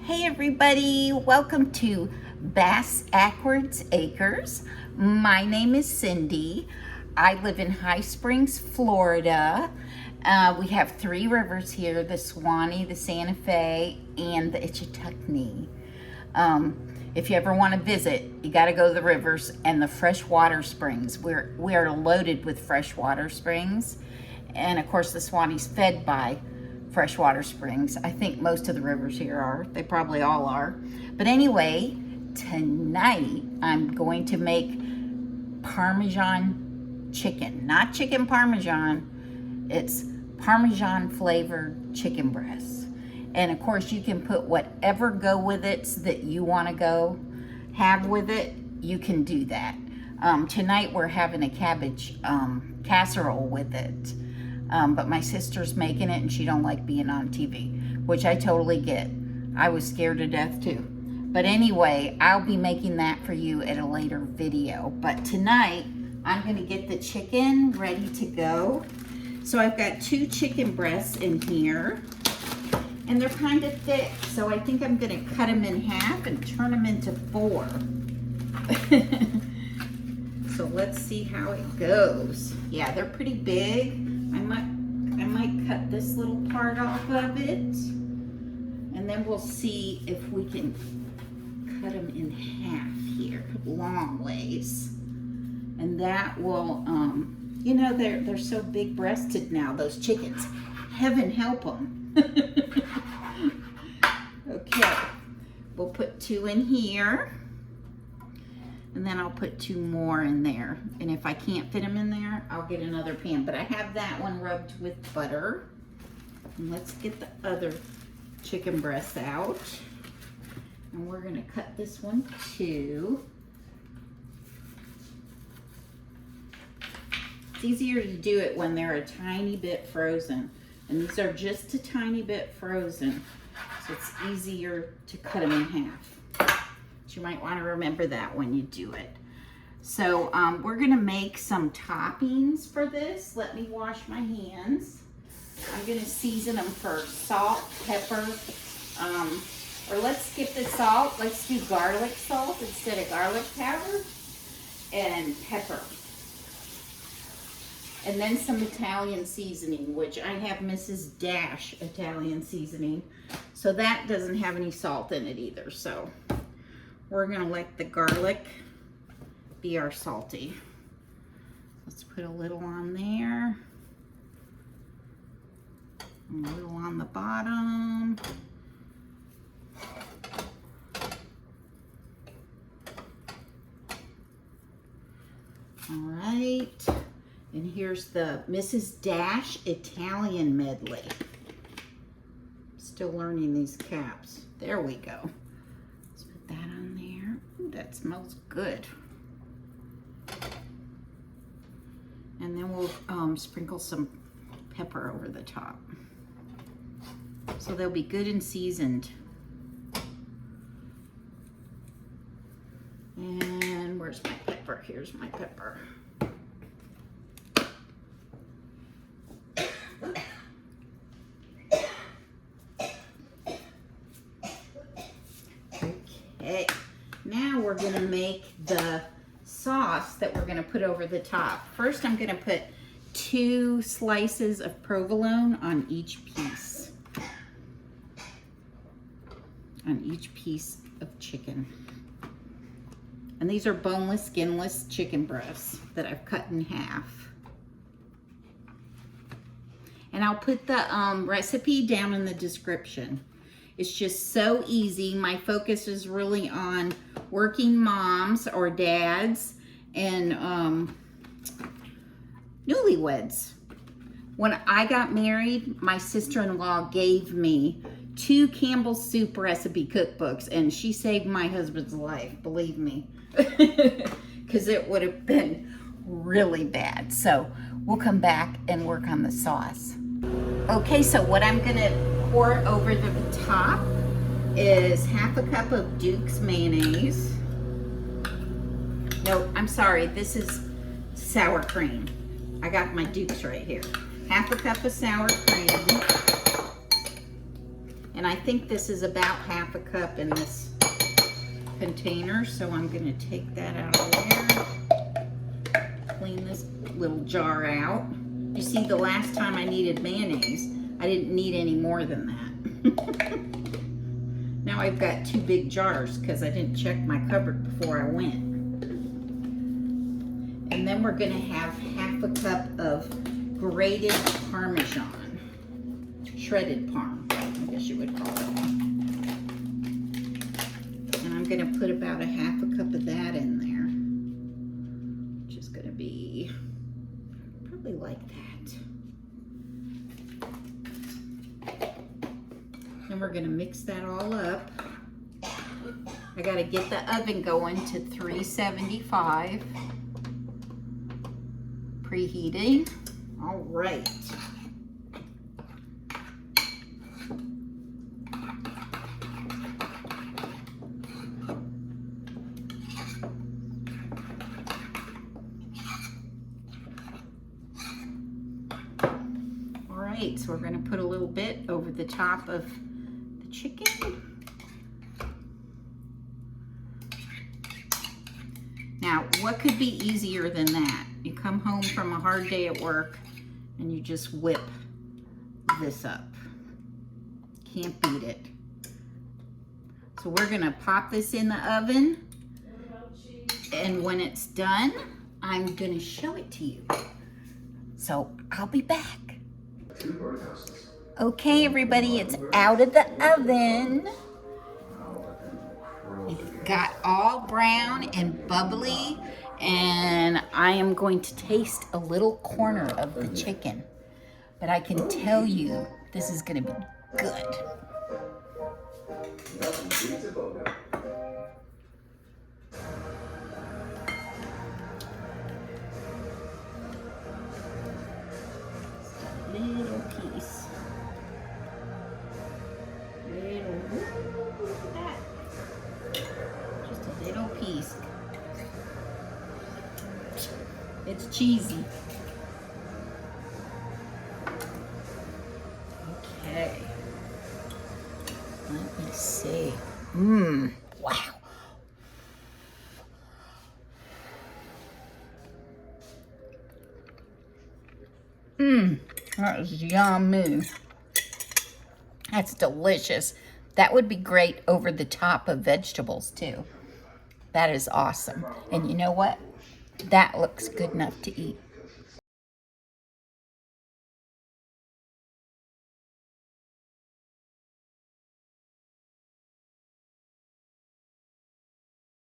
Hey everybody, welcome to Bass Ackwards Acres. My name is Cindy. I live in High Springs, Florida. We have three rivers here, the Suwannee, the Santa Fe, and the Ichetucknee. If you ever want to visit, you got to go to the rivers and the freshwater springs. We are loaded with freshwater springs. And of course the Suwannee's fed by freshwater springs. I think most of the rivers here are. They probably all are. But anyway, tonight I'm going to make Parmesan chicken. Not chicken Parmesan. It's Parmesan flavored chicken breasts. And of course you can put whatever go with it that you want to go have with it. You can do that. Tonight we're having a cabbage casserole with it. But my sister's making it and she don't like being on TV, which I totally get. I was scared to death too. But anyway, I'll be making that for you at a later video. But tonight, I'm gonna get the chicken ready to go. So I've got 2 chicken breasts in here and they're kind of thick. So I think I'm gonna cut them in half and turn them into 4. So let's see how it goes. Yeah, they're pretty big. I might cut this little part off of it, and then we'll see if we can cut them in half here, long ways. And that will, you know, they're so big breasted now, those chickens. Heaven help them. Okay, we'll put 2 in here. And then I'll put 2 more in there. And if I can't fit them in there, I'll get another pan. But I have that one rubbed with butter. And let's get the other chicken breast out. And we're gonna cut this one too. It's easier to do it when they're a tiny bit frozen. And these are just a tiny bit frozen. So it's easier to cut them in half. You might want to remember that when you do it. So we're gonna make some toppings for this. Let me wash my hands. I'm gonna season them first. Salt, pepper, or let's skip the salt. Let's do garlic salt instead of garlic powder, and pepper. And then some Italian seasoning, which I have Mrs. Dash Italian seasoning. So that doesn't have any salt in it either, so. We're gonna let the garlic be our salty. Let's put a little on there. And a little on the bottom. All right. And here's the Mrs. Dash Italian medley. Still learning these caps. There we go. That on there. Ooh, that smells good. And then we'll sprinkle some pepper over the top. So they'll be good and seasoned. And where's my pepper? Here's my pepper. Okay, now we're gonna make the sauce that we're gonna put over the top. First, I'm gonna put 2 slices of provolone on each piece. On each piece of chicken. And these are boneless, skinless chicken breasts that I've cut in half. And I'll put the recipe down in the description. It's just so easy. My focus is really on working moms or dads and newlyweds. When I got married, my sister-in-law gave me 2 Campbell's soup recipe cookbooks, and she saved my husband's life, believe me, because it would have been really bad. So we'll come back and work on the sauce. Okay, so what I'm gonna pour over the top is 1/2 cup of Duke's mayonnaise. No, I'm sorry, this is sour cream. I got my Duke's right here. 1/2 cup of sour cream. And I think this is about half a cup in this container, so I'm gonna take that out of there. Clean this little jar out. You see, the last time I needed mayonnaise, I didn't need any more than that. Now I've got 2 big jars because I didn't check my cupboard before I went. And then we're gonna have half a cup of grated Parmesan, shredded Parm, I guess you would call it. And I'm gonna put about a half a cup of that in there, which is gonna be probably like that. And we're gonna mix that all up. I gotta get the oven going to 375. Preheating. All right. All right, so we're gonna put a little bit over the top of chicken. Now, what could be easier than that? You come home from a hard day at work and you just whip this up. Can't beat it. So we're gonna pop this in the oven, and when it's done, I'm gonna show it to you. So I'll be back. Okay, everybody, it's out of the oven. It got all brown and bubbly, and I am going to taste a little corner of the chicken. But I can tell you, this is gonna be good. Little piece. Look at that. Just a little piece. It's cheesy. Okay. Let me see. Wow. That is yummy. That's delicious. That would be great over the top of vegetables too. That is awesome. And you know what? That looks good enough to eat.